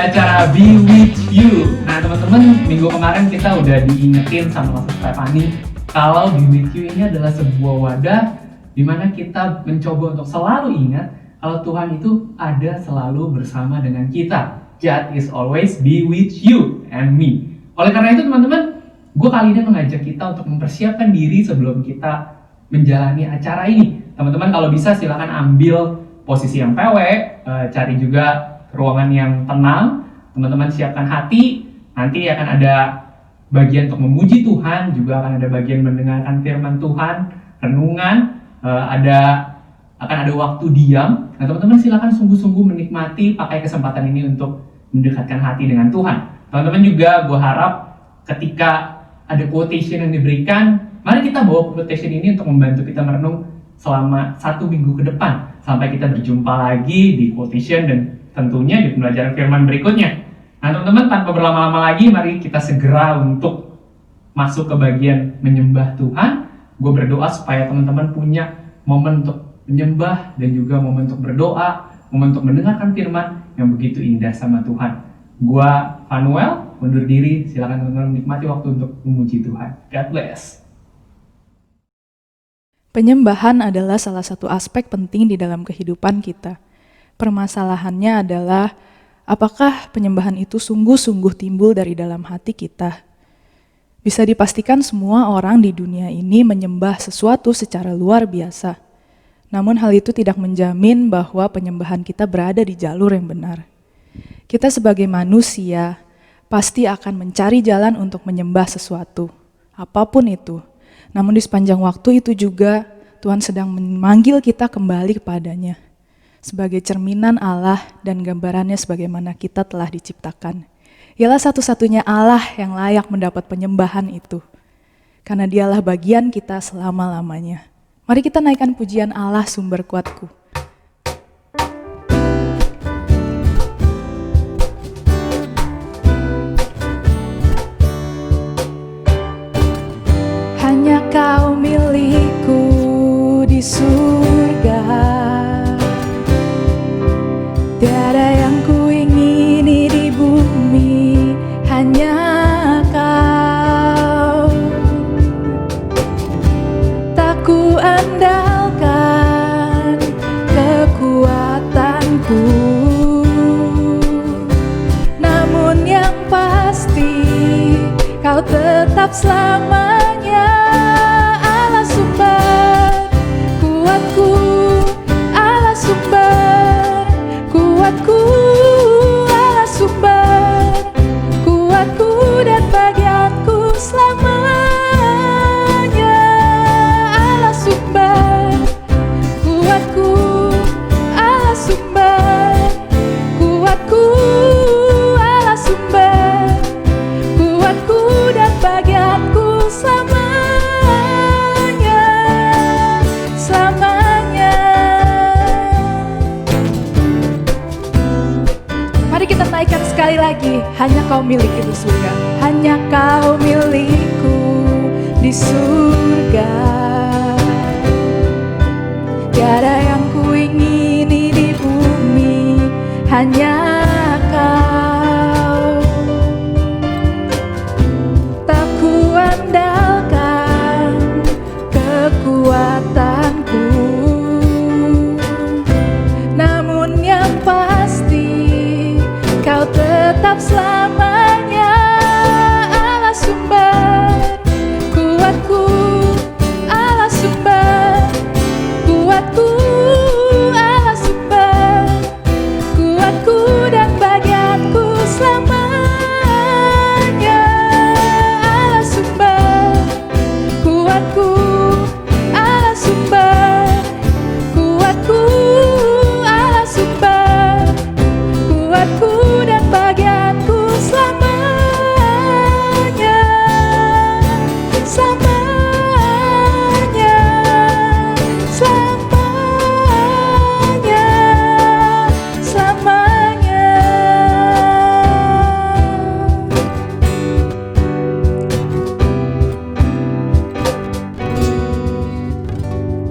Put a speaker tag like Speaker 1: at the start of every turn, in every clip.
Speaker 1: acara Be With You. Nah teman-teman, minggu kemarin kita udah diingetin sama Pastor Stefani kalau Be With You ini adalah sebuah wadah di mana kita mencoba untuk selalu ingat kalau Tuhan itu ada selalu bersama dengan kita. God is always be with you and me. Oleh karena itu teman-teman, gue kali ini mengajak kita untuk mempersiapkan diri sebelum kita menjalani acara ini. Teman-teman kalau bisa silakan ambil posisi yang PW, cari juga ruangan yang tenang, teman-teman siapkan hati, nanti akan ada bagian untuk memuji Tuhan, juga akan ada bagian mendengarkan firman Tuhan, renungan, akan ada waktu diam. Nah teman-teman silakan sungguh-sungguh menikmati, pakai kesempatan ini untuk mendekatkan hati dengan Tuhan. Teman-teman juga gue harap ketika ada quotation yang diberikan, mari kita bawa quotation ini untuk membantu kita merenung selama 1 minggu ke depan, sampai kita berjumpa lagi di quotation dan tentunya di pembelajaran firman berikutnya. Nah teman-teman, tanpa berlama-lama lagi, mari kita segera untuk masuk ke bagian menyembah Tuhan. Gue berdoa supaya teman-teman punya momen untuk menyembah dan juga momen untuk berdoa, momen untuk mendengarkan firman yang begitu indah sama Tuhan. Gue Fanuel, undur diri, silakan teman-teman menikmati waktu untuk memuji Tuhan. God bless.
Speaker 2: Penyembahan adalah salah satu aspek penting di dalam kehidupan kita. Permasalahannya adalah apakah penyembahan itu sungguh-sungguh timbul dari dalam hati kita. Bisa dipastikan semua orang di dunia ini menyembah sesuatu secara luar biasa. Namun hal itu tidak menjamin bahwa penyembahan kita berada di jalur yang benar. Kita sebagai manusia pasti akan mencari jalan untuk menyembah sesuatu, apapun itu. Namun di sepanjang waktu itu juga Tuhan sedang memanggil kita kembali kepadanya sebagai cerminan Allah dan gambarannya sebagaimana kita telah diciptakan. Ialah satu-satunya Allah yang layak mendapat penyembahan itu. Karena dialah bagian kita selama-lamanya. Mari kita naikkan pujian Allah sumber kuatku. Hanya kau milikku di surga. Tiada yang kuingini di bumi, hanya kau. Tak ku andalkan kekuatanku, namun yang pasti kau tetap selamanya Allah sumber kuatku, Allah sumber kuatku, Allah sumber kuatku dan bagianku selamanya. Allah sumber kuatku, Allah sumber kuatku, Allah sumber kuatku dan bagianku selamanya, selamanya. Mari kita naikkan sekali lagi. Hanya kau milikku di surga, hanya kau milikku di surga. Tiada yang kuingini di bumi, hanya kau. Tak ku andalkan kekuatanku, namun yang pasti kau tetap selamanya Allah sumber kuatku, Allah sumber kuatku, Allah sumber kuatku dan bagianku selamanya. Allah sumber kuatku, Allah sumber kuatku, Allah sumber kuatku dan bagianku selamanya, selamanya, selamanya, selamanya.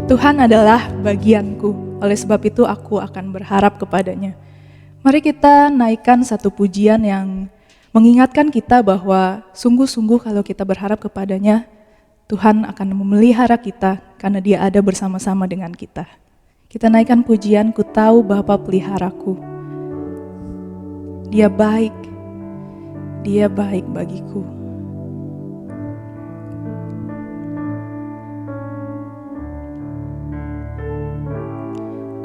Speaker 2: Tuhan adalah bagianku, oleh sebab itu aku akan berharap kepadanya. Mari kita naikkan satu pujian yang mengingatkan kita bahwa sungguh-sungguh kalau kita berharap kepadanya, Tuhan akan memelihara kita karena Dia ada bersama-sama dengan kita. Kita naikkan pujian, ku tahu Bapa peliharaku. Dia baik bagiku.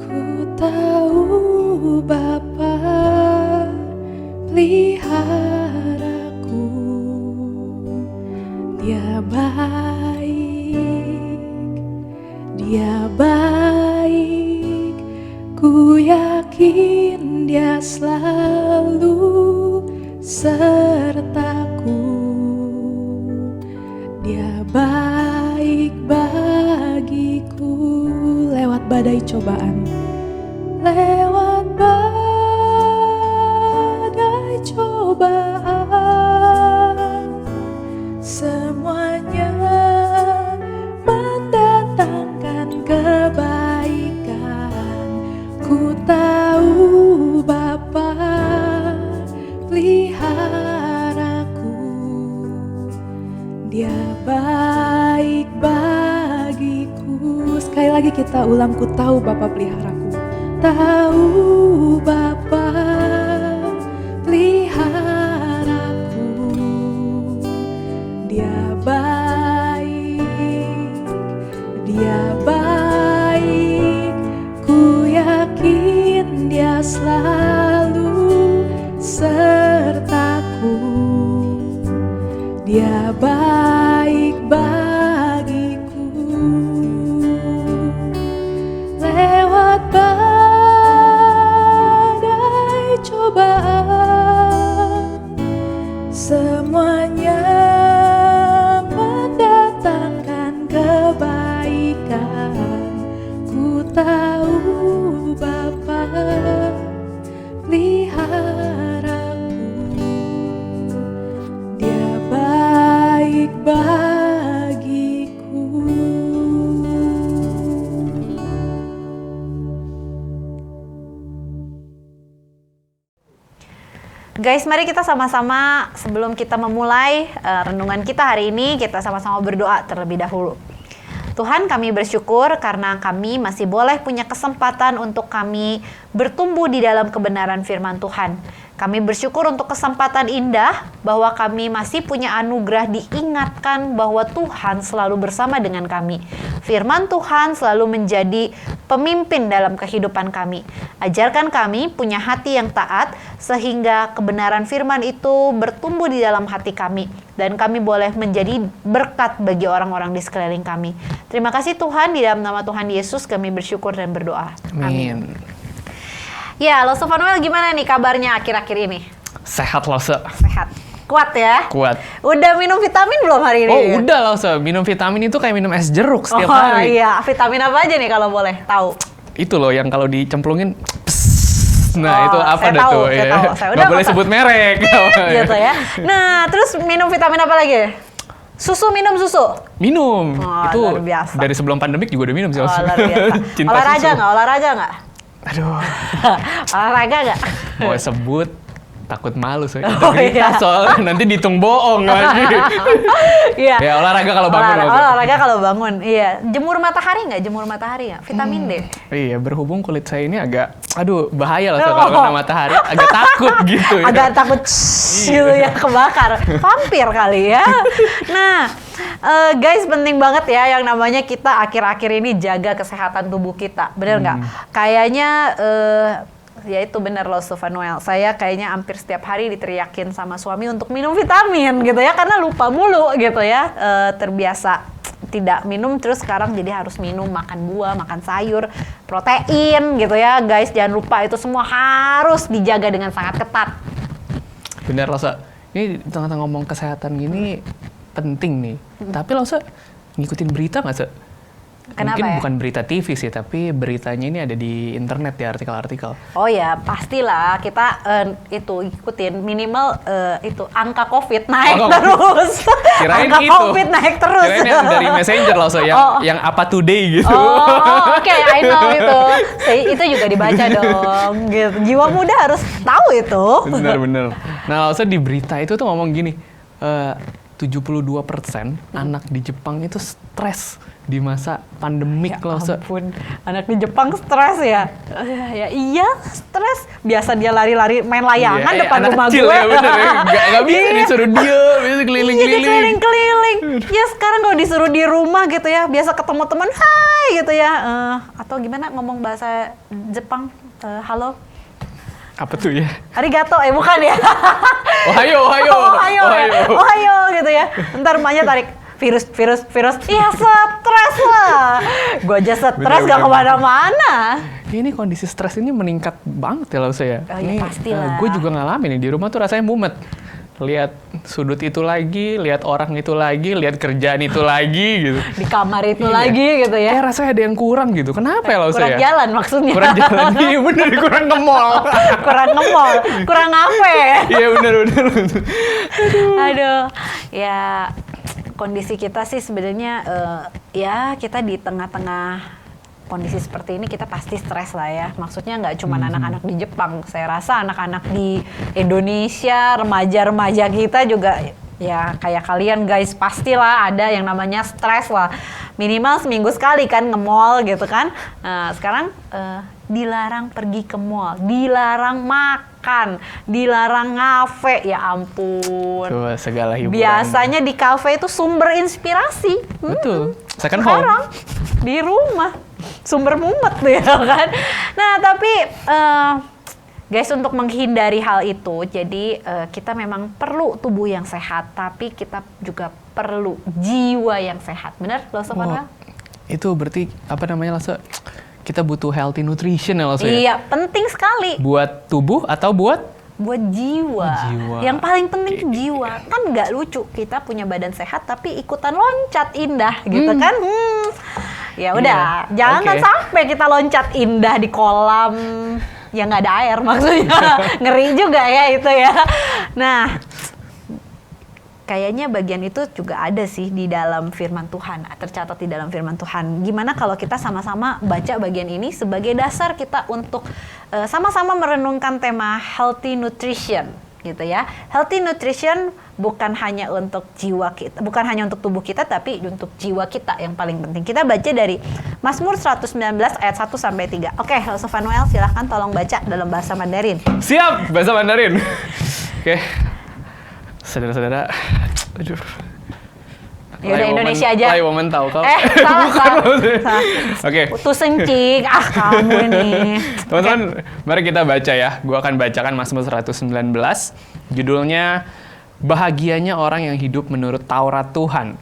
Speaker 2: Ku tahu Bapa peliharaku, Dia baik, ku yakin Dia selalu sertaku. Dia baik bagiku lewat badai cobaan. Lewat badai cobaan, semuanya mendatangkan kebaikan. Ku tahu Bapa peliharaku, Dia baik bagiku. Sekali lagi kita ulang, ku tahu Bapa peliharaku. Tahu Bapa peliharaku, Dia baik, ku yakin Dia selalu sertaku. Dia baik bagiku lewat badai cobaan, semuanya mendatangkan kebaikan. Ku tahu Bapa peliharaku, Dia baik bagiku.
Speaker 3: Guys, mari kita sama-sama sebelum kita memulai renungan kita hari ini, kita sama-sama berdoa terlebih dahulu. Tuhan, kami bersyukur karena kami masih boleh punya kesempatan untuk kami bertumbuh di dalam kebenaran firman Tuhan. Kami bersyukur untuk kesempatan indah bahwa kami masih punya anugerah diingatkan bahwa Tuhan selalu bersama dengan kami. Firman Tuhan selalu menjadi pemimpin dalam kehidupan kami. Ajarkan kami punya hati yang taat sehingga kebenaran firman itu bertumbuh di dalam hati kami. Dan kami boleh menjadi berkat bagi orang-orang di sekeliling kami. Terima kasih Tuhan, di dalam nama Tuhan Yesus kami bersyukur dan berdoa. Amin. Ya, Lause Fanuel gimana nih kabarnya akhir-akhir ini?
Speaker 1: Sehat Lause.
Speaker 3: Sehat. Kuat ya?
Speaker 1: Kuat.
Speaker 3: Udah minum vitamin belum hari ini?
Speaker 1: Oh udah Lause, minum vitamin itu kayak minum es jeruk setiap
Speaker 3: hari. Oh
Speaker 1: hari.
Speaker 3: iya, vitamin apa aja nih kalau boleh tahu?
Speaker 1: Itu loh yang kalau dicemplungin pss. Nah itu apa dah tuh?
Speaker 3: Saya tahu.
Speaker 1: Nggak boleh sebut merek.
Speaker 3: Gitu ya. Nah terus minum vitamin apa lagi? Minum susu?
Speaker 1: Minum.
Speaker 3: Oh,
Speaker 1: itu
Speaker 3: luar biasa.
Speaker 1: dari sebelum pandemik juga udah minum sih.
Speaker 3: Oh, luar biasa.
Speaker 1: Cinta
Speaker 3: Olahraga nggak?
Speaker 1: Aduh.
Speaker 3: Olahraga nggak?
Speaker 1: Mau sebut takut malu soalnya.
Speaker 3: Iya.
Speaker 1: Soalnya nanti dihitung bohong lagi.
Speaker 3: Iya.
Speaker 1: Ya olahraga kalau bangun.
Speaker 3: Olahraga kalau bangun. Iya. Jemur matahari nggak? Vitamin D.
Speaker 1: Iya, berhubung kulit saya ini agak, bahaya lah kalau kena matahari, agak takut gitu ya.
Speaker 3: Agak takut gitu ya, kebakar. Vampir kali ya. Nah, guys, penting banget ya yang namanya kita akhir-akhir ini jaga kesehatan tubuh kita. Bener nggak? Kayaknya ya itu benar loh Fanuel. Saya kayaknya hampir setiap hari diteriakin sama suami untuk minum vitamin gitu ya, karena lupa mulu gitu ya. Terbiasa tidak minum, terus sekarang jadi harus minum, makan buah, makan sayur, protein gitu ya. Guys, jangan lupa itu semua harus dijaga dengan sangat ketat.
Speaker 1: Bener Lause. Ini tengah-tengah ngomong kesehatan gini penting nih. Tapi Lause ngikutin berita nggak Se?
Speaker 3: Kenapa
Speaker 4: Mungkin
Speaker 3: ya?
Speaker 4: bukan berita TV sih, tapi beritanya ini ada di internet ya, artikel-artikel.
Speaker 3: Oh ya, pastilah kita itu ikutin minimal itu angka COVID naik
Speaker 4: Angka
Speaker 3: terus.
Speaker 4: Kirain
Speaker 3: Angka
Speaker 4: itu.
Speaker 3: COVID naik terus.
Speaker 4: Kirain yang dari Messenger loh, so, yang apa today gitu.
Speaker 3: Oke, I know itu. Itu juga dibaca dong. Gitu. Jiwa muda harus tahu itu.
Speaker 4: Bener-bener. Nah, langsung di berita itu tuh ngomong gini, 72% anak di Jepang itu stres di masa pandemik loh.
Speaker 3: Ampun, anak di Jepang stres ya. Ya iya, stres. Biasa dia lari-lari main layangan
Speaker 4: Iya,
Speaker 3: depan
Speaker 4: anak
Speaker 3: rumah
Speaker 4: kecil
Speaker 3: gue.
Speaker 4: ya, bener ya. Nggak bisa
Speaker 3: Iya.
Speaker 4: disuruh dia, bisa
Speaker 3: Iya,
Speaker 4: keliling-keliling.
Speaker 3: keliling-keliling. Ya sekarang kalau disuruh di rumah gitu ya, biasa ketemu teman, hai gitu ya. Atau gimana ngomong bahasa Jepang, halo,
Speaker 4: Apa tuh ya?
Speaker 3: arigato, bukan ya.
Speaker 4: Ohayo, ohayo.
Speaker 3: Ohayo, ya. Ohayo gitu ya. Ntar emaknya tarik, virus. Iya stres lah. Gue aja stres
Speaker 4: Bener,
Speaker 3: gak
Speaker 4: bener.
Speaker 3: kemana-mana.
Speaker 4: Ini kondisi stres ini meningkat banget ya loh saya.
Speaker 3: Oh iya, pastilah.
Speaker 4: Gue juga ngalamin nih di rumah tuh rasanya mumet. Lihat sudut itu lagi, lihat orang itu lagi, lihat kerjaan itu lagi gitu.
Speaker 3: Di kamar itu
Speaker 4: Iya.
Speaker 3: lagi gitu ya.
Speaker 4: Kayak rasanya ada yang kurang gitu. Kenapa ya loh
Speaker 3: Kurang
Speaker 4: saya?
Speaker 3: jalan maksudnya.
Speaker 4: Kurang jalan. Iya bener, kurang ke mall.
Speaker 3: Kurang nge-mall, kurang ngafe.
Speaker 4: Iya bener.
Speaker 3: Aduh, ya kondisi kita sih sebenarnya ya kita di tengah-tengah kondisi seperti ini kita pasti stres lah ya. Maksudnya nggak cuma anak-anak di Jepang, saya rasa anak-anak di Indonesia, remaja-remaja kita juga ya kayak kalian guys, pastilah ada yang namanya stres lah. Minimal seminggu sekali kan nge-mall gitu kan. Nah, sekarang dilarang pergi ke mall, dilarang makan, dilarang ngafe, ya ampun.
Speaker 4: Coba segala hiburan.
Speaker 3: Biasanya di kafe itu sumber inspirasi.
Speaker 4: Betul. Second
Speaker 3: Sekarang
Speaker 4: home.
Speaker 3: di rumah sumber mumet ya kan. Nah tapi guys, untuk menghindari hal itu, jadi kita memang perlu tubuh yang sehat, tapi kita juga perlu jiwa yang sehat. Benar, Loso Manuel?
Speaker 4: Itu berarti apa namanya Lasa? Kita butuh healthy nutrition ya Lasa ya?
Speaker 3: Iya, penting sekali.
Speaker 4: Buat tubuh atau buat?
Speaker 3: Buat jiwa.
Speaker 4: Jiwa.
Speaker 3: Yang paling penting tuh jiwa. Kan nggak lucu kita punya badan sehat tapi ikutan loncat indah gitu kan. Ya udah,
Speaker 4: Iya.
Speaker 3: jangan
Speaker 4: Oke.
Speaker 3: sampai kita loncat indah di kolam yang nggak ada air maksudnya. Ngeri juga ya itu ya. Nah, kayaknya bagian itu juga ada sih di dalam firman Tuhan, tercatat di dalam firman Tuhan. Gimana kalau kita sama-sama baca bagian ini sebagai dasar kita untuk sama-sama merenungkan tema healthy nutrition gitu ya. Healthy nutrition bukan hanya untuk jiwa kita, bukan hanya untuk tubuh kita, tapi untuk jiwa kita yang paling penting. Kita baca dari Mazmur 119 ayat 1 sampai 3. Oke, Loso Manuel silahkan tolong baca dalam bahasa Mandarin.
Speaker 4: Siap, bahasa Mandarin. Oke. Saudara-saudara, aduh.
Speaker 3: Ya udah Indonesia aja.
Speaker 4: Lai momen tahu kau.
Speaker 3: Salah.
Speaker 4: Oke.
Speaker 3: Tuh sencing, kamu ini.
Speaker 4: Teman-teman, mari kita baca ya. Gua akan bacakan Mazmur 119. Judulnya Bahagianya Orang yang Hidup Menurut Taurat Tuhan.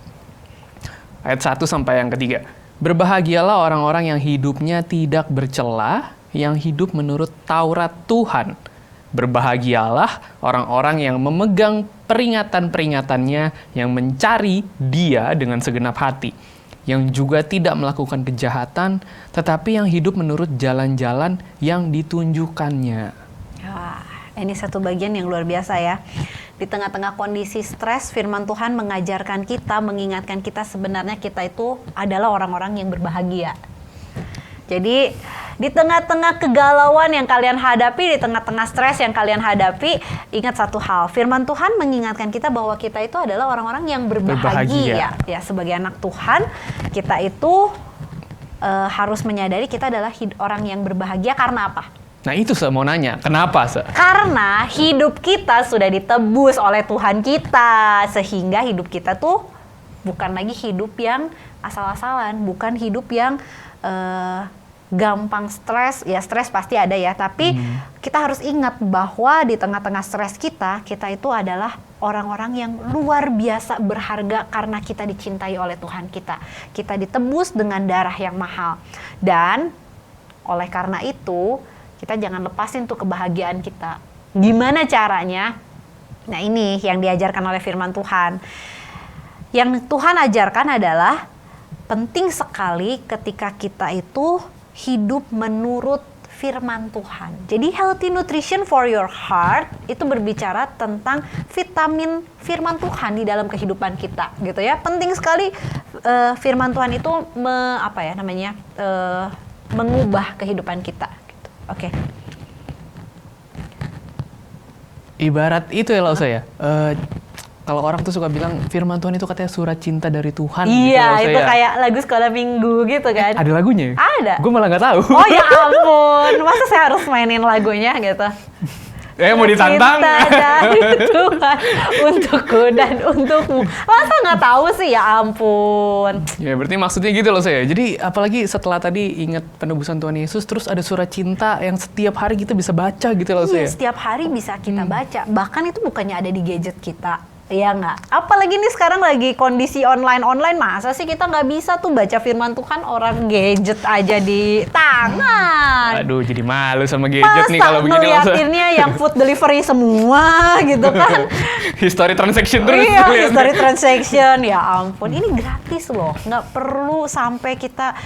Speaker 4: Ayat 1 sampai yang ketiga. Berbahagialah orang-orang yang hidupnya tidak bercela, yang hidup menurut Taurat Tuhan. Berbahagialah orang-orang yang memegang peringatan-peringatannya, yang mencari Dia dengan segenap hati, yang juga tidak melakukan kejahatan, tetapi yang hidup menurut jalan-jalan yang ditunjukkannya.
Speaker 3: Wah, ini satu bagian yang luar biasa ya. Di tengah-tengah kondisi stres, firman Tuhan mengajarkan kita, mengingatkan kita sebenarnya kita itu adalah orang-orang yang berbahagia. Jadi di tengah-tengah kegalauan yang kalian hadapi, di tengah-tengah stres yang kalian hadapi, ingat satu hal, firman Tuhan mengingatkan kita bahwa kita itu adalah orang-orang yang berbahagia. Ya, sebagai anak Tuhan, kita itu harus menyadari kita adalah orang yang berbahagia karena apa?
Speaker 4: Nah itu saya mau nanya, kenapa?
Speaker 3: Karena hidup kita sudah ditebus oleh Tuhan kita, sehingga hidup kita tuh bukan lagi hidup yang asal-asalan, bukan hidup yang gampang stres. Ya stres pasti ada ya, tapi kita harus ingat bahwa di tengah-tengah stres kita itu adalah orang-orang yang luar biasa berharga karena kita dicintai oleh Tuhan kita. Kita ditebus dengan darah yang mahal. Dan oleh karena itu, kita jangan lepasin tuh kebahagiaan kita. Gimana caranya? Nah ini yang diajarkan oleh firman Tuhan. Yang Tuhan ajarkan adalah penting sekali ketika kita itu hidup menurut firman Tuhan. Jadi healthy nutrition for your heart itu berbicara tentang vitamin firman Tuhan di dalam kehidupan kita, gitu ya. Penting sekali firman Tuhan itu mengubah kehidupan kita. Gitu. Oke.
Speaker 4: Ibarat itu ya Lause ya. Kalau orang tuh suka bilang firman Tuhan itu katanya surat cinta dari Tuhan.
Speaker 3: Iya,
Speaker 4: gitu
Speaker 3: itu
Speaker 4: ya.
Speaker 3: kayak lagu sekolah minggu gitu kan.
Speaker 4: Ada lagunya?
Speaker 3: Ada.
Speaker 4: Gue malah nggak tahu.
Speaker 3: Oh ya ampun, masa saya harus mainin lagunya gitu?
Speaker 4: Mau ditantang?
Speaker 3: Cinta dari Tuhan untukku dan untukmu. Masa nggak tahu sih, ya ampun.
Speaker 4: Ya berarti maksudnya gitu loh saya. Jadi apalagi setelah tadi ingat penebusan Tuhan Yesus, terus ada surat cinta yang setiap hari kita bisa baca gitu loh
Speaker 3: Iya,
Speaker 4: saya.
Speaker 3: setiap hari bisa kita baca. Bahkan itu bukannya ada di gadget kita. Iya nggak? Apalagi nih sekarang lagi kondisi online, masa sih kita nggak bisa tuh baca firman Tuhan, orang gadget aja di tangan.
Speaker 4: Aduh, jadi malu sama gadget nih kalau begini loh.
Speaker 3: ngeliatinnya yang food delivery semua gitu kan.
Speaker 4: History transaction terus.
Speaker 3: Iya,
Speaker 4: lihat.
Speaker 3: history transaction, ya ampun. Ini gratis loh, nggak perlu sampai kita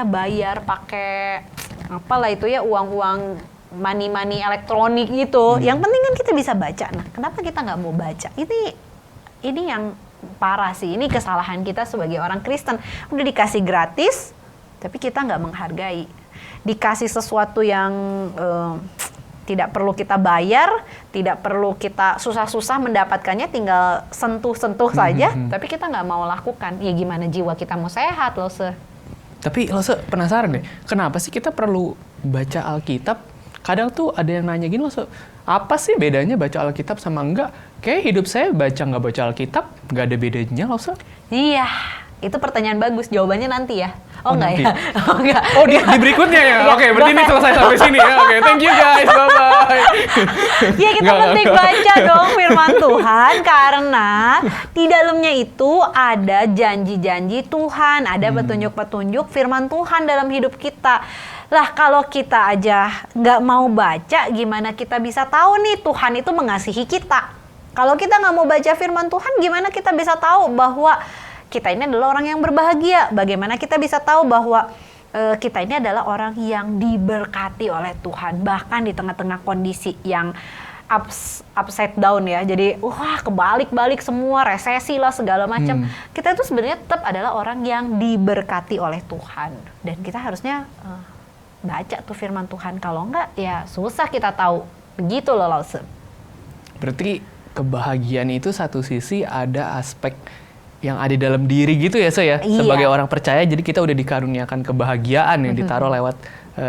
Speaker 3: bayar pakai apalah itu ya, uang-uang money elektronik gitu. Yang penting kan kita bisa baca. Nah, kenapa kita nggak mau baca? Ini yang parah sih. Ini kesalahan kita sebagai orang Kristen. Udah dikasih gratis, tapi kita nggak menghargai. Dikasih sesuatu yang tidak perlu kita bayar, tidak perlu kita susah-susah mendapatkannya, tinggal sentuh-sentuh saja, tapi kita nggak mau lakukan. Ya gimana jiwa kita mau sehat loh,
Speaker 4: Tapi lo penasaran deh, kenapa sih kita perlu baca Alkitab? Kadang tuh ada yang nanya gini loh, apa sih bedanya baca Alkitab sama enggak? Kayak hidup saya nggak baca Alkitab, nggak ada bedanya loh,
Speaker 3: Iya, itu pertanyaan bagus. Jawabannya nanti ya. Oh enggak
Speaker 4: nanti.
Speaker 3: ya? Oh enggak.
Speaker 4: Oh di berikutnya ya? Oke, berarti ini selesai sampai sini ya. Oke, thank you guys, bye-bye.
Speaker 3: Ya kita penting baca dong firman Tuhan, karena di dalamnya itu ada janji-janji Tuhan, ada petunjuk-petunjuk firman Tuhan dalam hidup kita. Lah kalau kita aja nggak mau baca, gimana kita bisa tahu nih Tuhan itu mengasihi kita? Kalau kita nggak mau baca firman Tuhan, gimana kita bisa tahu bahwa kita ini adalah orang yang berbahagia? Bagaimana kita bisa tahu bahwa kita ini adalah orang yang diberkati oleh Tuhan, bahkan di tengah-tengah kondisi yang upside down ya, jadi kebalik-balik semua, resesi lah segala macam. Kita itu sebenarnya tetap adalah orang yang diberkati oleh Tuhan, dan kita harusnya baca tuh firman Tuhan. Kalau enggak ya susah kita tahu. Begitu loh Lause.
Speaker 4: Berarti kebahagiaan itu satu sisi ada aspek yang ada dalam diri gitu ya saya.
Speaker 3: Iya.
Speaker 4: Sebagai orang percaya, jadi kita udah dikaruniakan kebahagiaan yang ditaruh lewat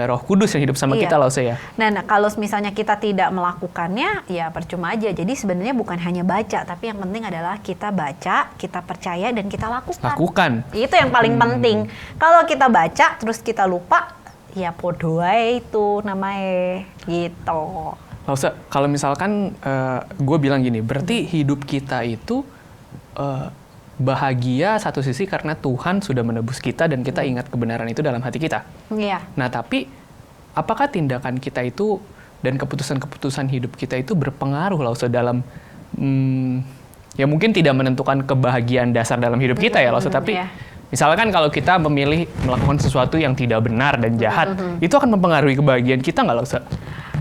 Speaker 4: Roh Kudus yang hidup sama kita loh saya.
Speaker 3: Nah, kalau misalnya kita tidak melakukannya, ya percuma aja. Jadi sebenarnya bukan hanya baca, tapi yang penting adalah kita baca, kita percaya, dan kita lakukan. Itu yang paling penting. Kalau kita baca terus kita lupa, ya podo ae itu namanya gitu.
Speaker 4: Kalau misalkan gue bilang gini, berarti hidup kita itu bahagia satu sisi karena Tuhan sudah menebus kita dan kita ingat kebenaran itu dalam hati kita.
Speaker 3: Iya.
Speaker 4: Nah tapi apakah tindakan kita itu dan keputusan-keputusan hidup kita itu berpengaruh dalam ya mungkin tidak menentukan kebahagiaan dasar dalam hidup kita ya tapi misalkan kalau kita memilih melakukan sesuatu yang tidak benar dan jahat, itu akan mempengaruhi kebahagiaan kita nggak Lause?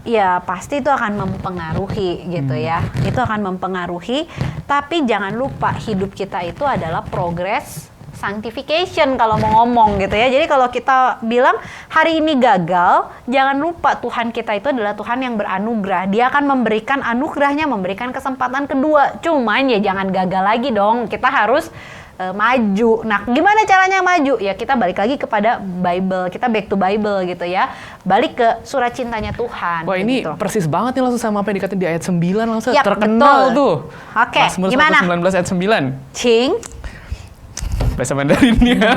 Speaker 3: Ya pasti itu akan mempengaruhi gitu ya. Itu akan mempengaruhi, tapi jangan lupa hidup kita itu adalah progress sanctification kalau mau ngomong gitu ya. Jadi kalau kita bilang hari ini gagal, jangan lupa Tuhan kita itu adalah Tuhan yang beranugerah. Dia akan memberikan anugerahnya, memberikan kesempatan kedua. Cuman ya jangan gagal lagi dong. Kita harus maju. Nah, gimana caranya maju? Ya kita balik lagi kepada Bible. Kita back to Bible gitu ya. Balik ke surat cintanya Tuhan.
Speaker 4: Wah ini
Speaker 3: gitu.
Speaker 4: persis banget nih langsung sama apa yang dikatain di ayat 9 langsung.
Speaker 3: Yap,
Speaker 4: terkenal
Speaker 3: betul.
Speaker 4: tuh.
Speaker 3: Oke,
Speaker 4: Mazmur
Speaker 3: gimana?
Speaker 4: 119 ayat 9.
Speaker 3: Cing.
Speaker 4: Bahasa Mandarinnya.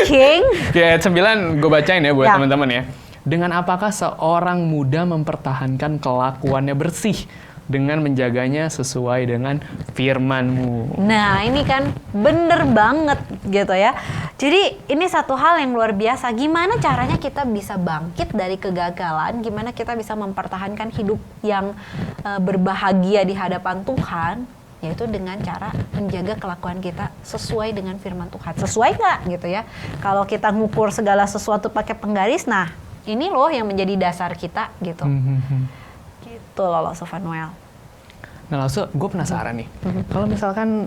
Speaker 3: Cing.
Speaker 4: Di ayat 9 gue bacain ya buat
Speaker 3: Ya.
Speaker 4: teman-teman ya. Dengan apakah seorang muda mempertahankan kelakuannya bersih dengan menjaganya sesuai dengan firman-Mu.
Speaker 3: Nah ini kan bener banget gitu ya. Jadi ini satu hal yang luar biasa. Gimana caranya kita bisa bangkit dari kegagalan? Gimana kita bisa mempertahankan hidup yang berbahagia di hadapan Tuhan? yaitu dengan cara menjaga kelakuan kita sesuai dengan firman Tuhan. Sesuai nggak gitu ya? Kalau kita ngukur segala sesuatu pakai penggaris, nah ini loh yang menjadi dasar kita gitu. Gitu loh Sofanuel.
Speaker 4: Nah langsung gue penasaran nih, kalau misalkan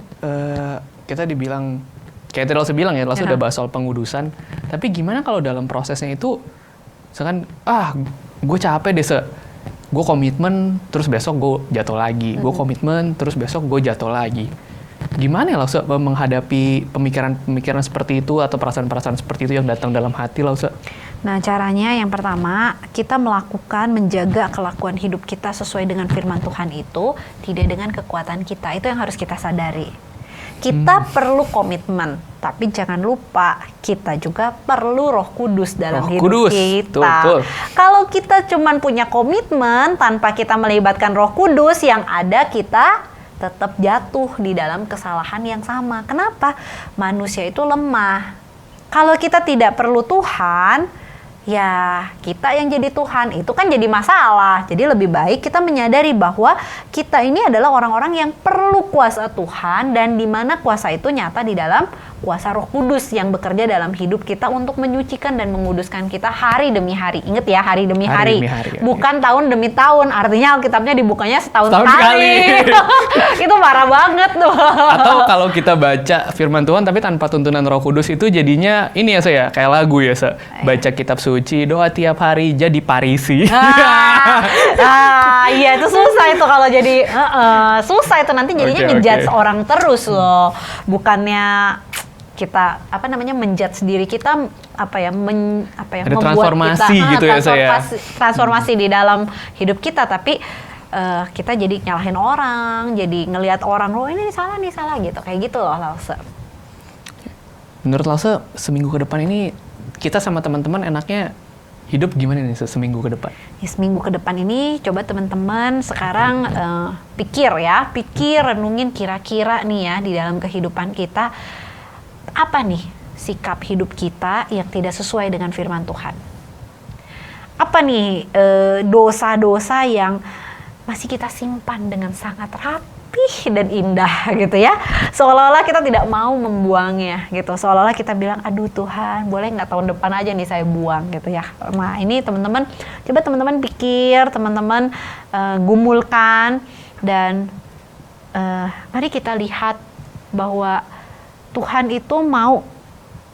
Speaker 4: kita dibilang, kayak tadi Lause bilang ya, Lause udah bahas soal pengudusan, tapi gimana kalau dalam prosesnya itu, misalkan, gue capek deh gue komitmen, terus besok gue jatuh lagi, gue komitmen, terus besok gue jatuh lagi. Gimana ya Lause menghadapi pemikiran-pemikiran seperti itu, atau perasaan-perasaan seperti itu yang datang dalam hati Lause?
Speaker 3: Nah, caranya yang pertama, kita melakukan menjaga kelakuan hidup kita sesuai dengan firman Tuhan itu, tidak dengan kekuatan kita. Itu yang harus kita sadari. Kita perlu komitmen, tapi jangan lupa kita juga perlu Roh Kudus dalam hidup kita.
Speaker 4: Betul.
Speaker 3: Kalau kita cuman punya komitmen tanpa kita melibatkan Roh Kudus, yang ada kita tetap jatuh di dalam kesalahan yang sama. Kenapa? Manusia itu lemah. Kalau kita tidak perlu Tuhan, ya kita yang jadi Tuhan, itu kan jadi masalah. Jadi lebih baik kita menyadari bahwa kita ini adalah orang-orang yang perlu kuasa Tuhan, dan di mana kuasa itu nyata di dalam kuasa Roh Kudus yang bekerja dalam hidup kita untuk menyucikan dan menguduskan kita hari demi hari. Ingat ya, hari demi hari. Bukan tahun demi tahun. Artinya Alkitabnya dibukanya setahun sekali. Itu parah banget tuh.
Speaker 4: Atau kalau kita baca firman Tuhan tapi tanpa tuntunan Roh Kudus, itu jadinya ini ya saya, kayak lagu ya saya. Baca kitab suci, doa tiap hari, jadi Parisi.
Speaker 3: Iya itu susah itu kalau jadi susah itu, nanti jadinya ngejudge orang terus loh. Bukannya kita menjudge diri kita
Speaker 4: ada
Speaker 3: membuat
Speaker 4: transformasi
Speaker 3: kita,
Speaker 4: gitu ya saya.
Speaker 3: Transformasi di dalam hidup kita, tapi kita jadi nyalahin orang, jadi ngelihat orang, oh ini salah gitu, kayak gitu loh Lause.
Speaker 4: Menurut Lause, seminggu ke depan ini kita sama teman-teman enaknya hidup gimana nih seminggu ke depan?
Speaker 3: Ya, seminggu ke depan ini coba teman-teman sekarang pikir, renungin kira-kira nih ya di dalam kehidupan kita, apa nih sikap hidup kita yang tidak sesuai dengan firman Tuhan? Apa nih dosa-dosa yang masih kita simpan dengan sangat rapih dan indah gitu ya? Seolah-olah kita tidak mau membuangnya gitu. Seolah-olah kita bilang, aduh Tuhan, boleh nggak tahun depan aja nih saya buang gitu ya. Nah ini teman-teman, coba teman-teman pikir, teman-teman gumulkan, dan mari kita lihat bahwa Tuhan itu mau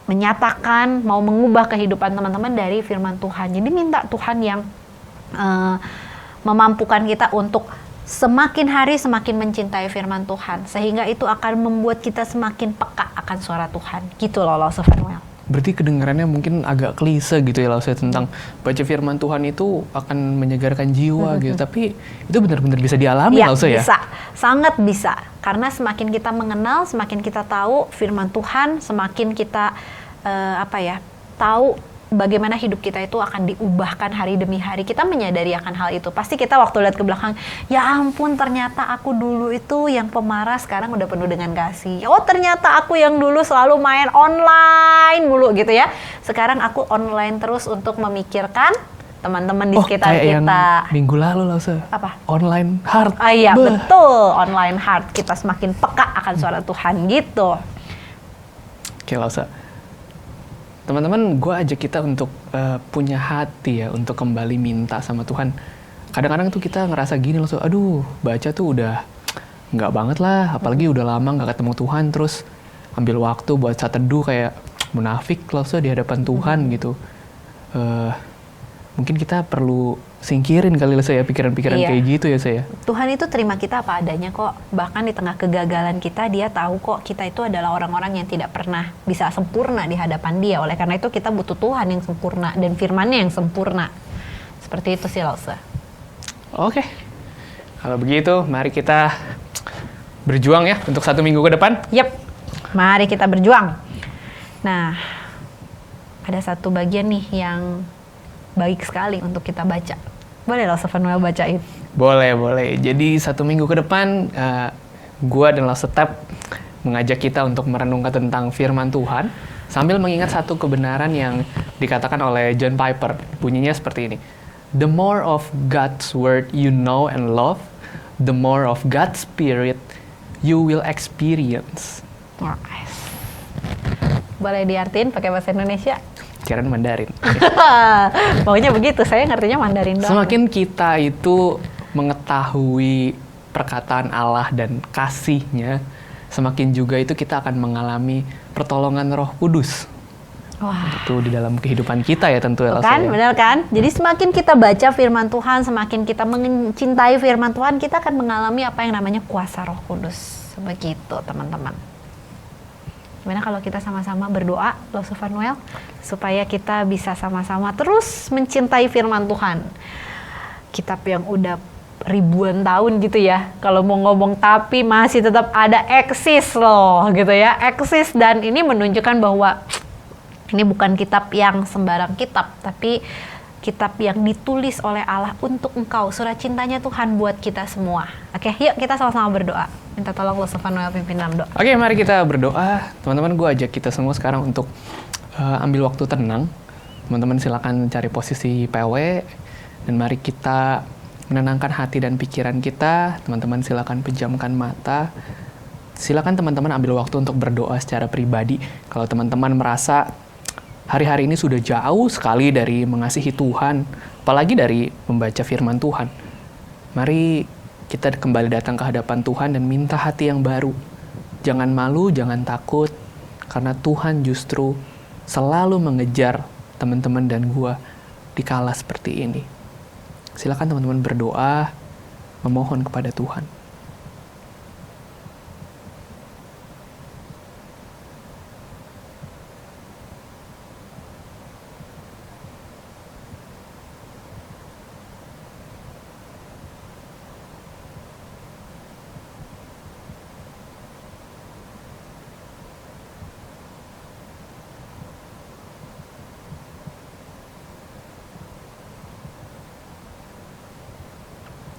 Speaker 3: menyatakan, mau mengubah kehidupan teman-teman dari firman Tuhan. Jadi minta Tuhan yang memampukan kita untuk semakin hari semakin mencintai firman Tuhan, sehingga itu akan membuat kita semakin peka akan suara Tuhan. Gitu loh Sofanuel.
Speaker 4: Berarti kedengarannya mungkin agak klise gitu ya Lause, tentang baca firman Tuhan itu akan menyegarkan jiwa gitu. Tapi itu benar-benar bisa dialami Lause ya?
Speaker 3: Bisa, sangat bisa. Karena semakin kita mengenal, semakin kita tahu firman Tuhan, semakin kita tahu bagaimana hidup kita itu akan diubahkan hari demi hari. Kita menyadari akan hal itu. Pasti kita waktu lihat ke belakang, ya ampun ternyata aku dulu itu yang pemarah, sekarang udah penuh dengan kasih. Oh ternyata aku yang dulu selalu main online mulu gitu ya. Sekarang aku online terus untuk memikirkan teman-teman di sekitar
Speaker 4: kayak
Speaker 3: kita.
Speaker 4: Yang minggu lalu Lause.
Speaker 3: Apa?
Speaker 4: Online heart.
Speaker 3: Iya betul, online heart. Kita semakin peka akan suara Tuhan gitu.
Speaker 4: Oke Lause. Teman-teman, gue ajak kita untuk punya hati ya, untuk kembali minta sama Tuhan. Kadang-kadang tuh kita ngerasa gini loh, aduh baca tuh udah nggak banget lah, apalagi udah lama nggak ketemu Tuhan, terus ambil waktu buat saat teduh kayak munafik loh di hadapan Tuhan gitu. Mungkin kita perlu singkirin kali lah saya pikiran-pikiran kayak gitu ya saya.
Speaker 3: Tuhan itu terima kita apa adanya kok. Bahkan di tengah kegagalan kita, dia tahu kok kita itu adalah orang-orang yang tidak pernah bisa sempurna di hadapan dia. Oleh karena itu kita butuh Tuhan yang sempurna dan firman-Nya yang sempurna. Seperti itu sih Lause.
Speaker 4: Oke. Kalau begitu mari kita berjuang ya untuk 1 minggu ke depan.
Speaker 3: Yep. Mari kita berjuang. Nah, ada satu bagian nih yang baik sekali untuk kita baca. Boleh Lause Fanuel bacain?
Speaker 4: Boleh. Jadi 1 minggu ke depan, gue dan Lause Tap mengajak kita untuk merenungkan tentang firman Tuhan sambil mengingat satu kebenaran yang dikatakan oleh John Piper. Bunyinya seperti ini. The more of God's word you know and love, the more of God's spirit you will experience.
Speaker 3: Nice. Boleh diartiin pakai bahasa Indonesia?
Speaker 4: Kirain Mandarin.
Speaker 3: Maunya begitu, saya ngertinya Mandarin doang.
Speaker 4: Semakin kita itu mengetahui perkataan Allah dan kasih-Nya, semakin juga itu kita akan mengalami pertolongan Roh Kudus.
Speaker 3: Wah.
Speaker 4: Itu di dalam kehidupan kita ya tentu ya.
Speaker 3: Kan, benar kan? Jadi semakin kita baca firman Tuhan, semakin kita mencintai firman Tuhan, kita akan mengalami apa yang namanya kuasa Roh Kudus. Begitu, teman-teman. Gimana kalau kita sama-sama berdoa, Loh Sufanuel, supaya kita bisa sama-sama terus mencintai firman Tuhan. Kitab yang udah ribuan tahun gitu ya. Kalau mau ngomong tapi masih tetap ada eksis loh gitu ya. Eksis, dan ini menunjukkan bahwa ini bukan kitab yang sembarang kitab, tapi kitab yang ditulis oleh Allah untuk engkau. Surat cintanya Tuhan buat kita semua. Oke, yuk kita sama-sama berdoa. Minta tolong Loh Sufanuel pimpin dalam doa.
Speaker 4: Oke, mari kita berdoa. Teman-teman, gue ajak kita semua sekarang untuk ambil waktu tenang. Teman-teman silakan cari posisi PW dan mari kita menenangkan hati dan pikiran kita. Teman-teman silakan pejamkan mata. Silakan teman-teman ambil waktu untuk berdoa secara pribadi. Kalau teman-teman merasa hari-hari ini sudah jauh sekali dari mengasihi Tuhan, apalagi dari membaca firman Tuhan, mari kita kembali datang ke hadapan Tuhan dan minta hati yang baru. Jangan malu, jangan takut, karena Tuhan justru selalu mengejar teman-teman dan gua di kala seperti ini. Silakan teman-teman berdoa, memohon kepada Tuhan.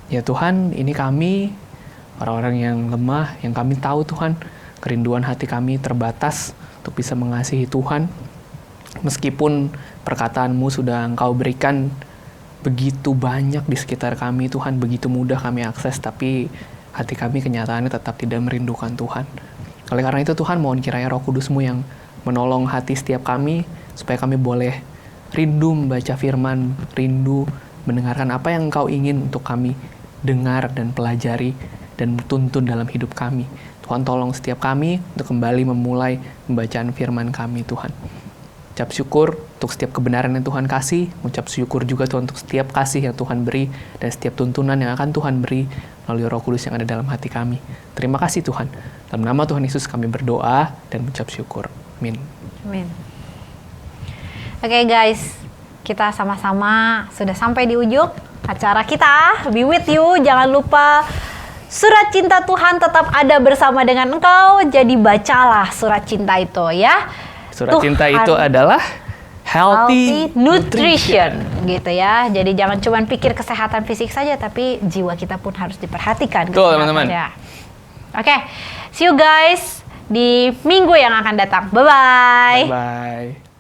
Speaker 4: Ya Tuhan, ini kami, orang-orang yang lemah, yang kami tahu Tuhan, kerinduan hati kami terbatas untuk bisa mengasihi Tuhan. Meskipun perkataan-Mu sudah Engkau berikan begitu banyak di sekitar kami, Tuhan, begitu mudah kami akses, tapi hati kami kenyataannya tetap tidak merindukan Tuhan. Oleh karena itu Tuhan, mohon kiranya Roh Kudus-Mu yang menolong hati setiap kami, supaya kami boleh rindu membaca firman, rindu mendengarkan apa yang Engkau ingin untuk kami dengar dan pelajari dan tuntun dalam hidup kami. Tuhan tolong setiap kami untuk kembali memulai pembacaan firman kami Tuhan. Ucap syukur untuk setiap kebenaran yang Tuhan kasih. Ucap syukur juga Tuhan untuk setiap kasih yang Tuhan beri dan setiap tuntunan yang akan Tuhan beri melalui Roh Kudus yang ada dalam hati kami. Terima kasih Tuhan. Dalam nama Tuhan Yesus kami berdoa dan ucap syukur. Amin.
Speaker 3: Amin. Oke guys, kita sama-sama sudah sampai di ujung acara kita. Be with you. Jangan lupa surat cinta Tuhan tetap ada bersama dengan engkau. Jadi bacalah surat cinta itu ya.
Speaker 4: Surat cinta itu adalah healthy
Speaker 3: nutrition gitu ya. Jadi jangan cuma pikir kesehatan fisik saja, tapi jiwa kita pun harus diperhatikan.
Speaker 4: Betul teman-teman.
Speaker 3: Oke, see you guys di minggu yang akan datang. Bye-bye.
Speaker 4: Bye-bye.